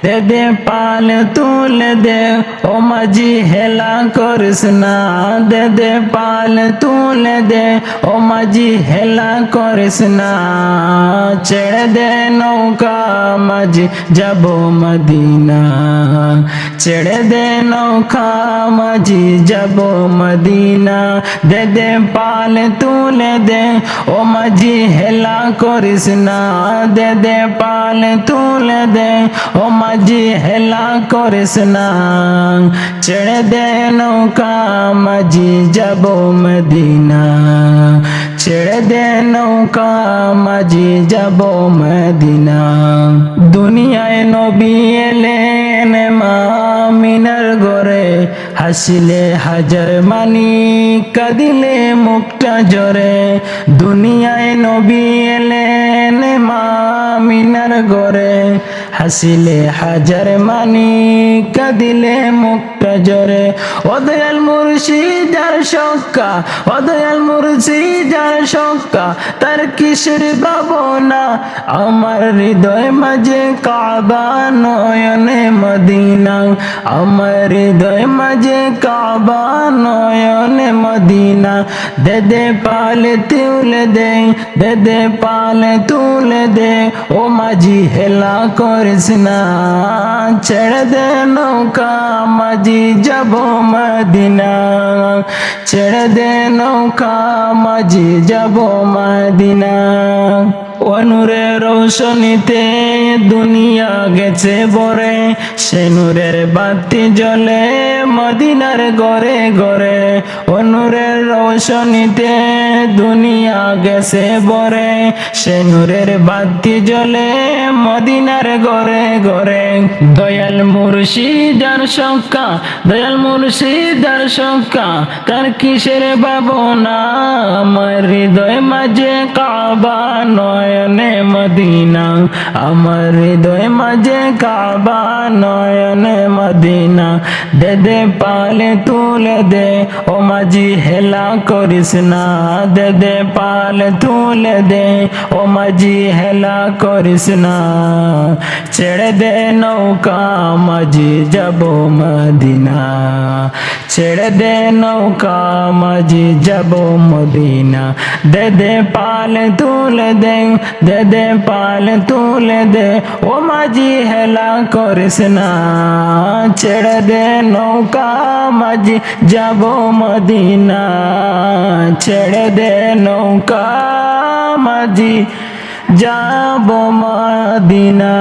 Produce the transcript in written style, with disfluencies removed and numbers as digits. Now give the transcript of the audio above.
দে দে পাল তুলে দে ও মাঝি হেলা করিস না দে দে পাল তুলে দে ও মাঝি হেলা করিস না ছেড়ে দে নৌকা মাঝি যাব মদিনা ছেড়ে দে নৌকা মাঝি যাব মদিনা দে দে পাল তুলে দে ও মাঝি হেলা করিস না দে দে পাল তুলে দে ও মাঝি হেলা করিস না ছেড়ে দে নৌকা মাঝি যাব মদিনা ছেড়ে দে নৌকা মাঝি যাব মদিনা দুনিয়ায় নবী এলেন মামিনার ঘরে হাসিলে হাজার মানি কাঁদিলে মুখটা জরে দুনিয়ায় নবী এলেন মামিনার ঘরে হাসিলে হাজার মানি কাঁদিলে মুখটা জরে ও দয়াল মুর্শিদ আর শক্কা ও দয়াল মুর্শিদ আর শক্কা তার কিসের ভাবনা আমার হৃদয় মাঝে কাবা নয়নে মদিনা আমার হৃদয় মাঝে কাবা নয়নে মদিনা দে দে পাল তুলে দে দে দে পাল তুলে দে ও মাঝি হেলা করিস না ছেড়ে দে নৌকা মাঝি যাব মদিনা ছেড়ে দে নৌকা মাঝি যাব মদিনা নূরের রৌশনীতে দুনিয়া গেছে বরে সে নূরের বাতি জ্বলে মদিনার ঘরে ঘরে নূরের রৌশনীতে দুনিয়া গেছে বরে সে নূরের বাতি জ্বলে মদিনার ঘরে ঘরে দয়াল মুর্শিদ আর শক্কা দয়াল মুর্শিদ আর শক্কা তার কিসের ভাবনা আমার হৃদয় মাঝে কাবা নয়নে মদিনা আমার হৃদয় মাঝে কাবা নয়নে মদিনা দে দে পালে তুলে দে ও মাঝি হেলা করিস না দে দে পালে তুলে দে ও মাঝি হেলা করিস না ছেড়ে দে নৌকা মাঝি যাব মদিনা ছেড়ে দে নৌকা মাঝি যাব মদিনা দে দে পাল তুলে দে দে দে পাল তুলে দে ও মাঝি হেলা করিস না ছেড়ে দে নৌকা মাঝি যাব মদিনা ছেড়ে দে নৌকা মাঝি যাব মদিনা।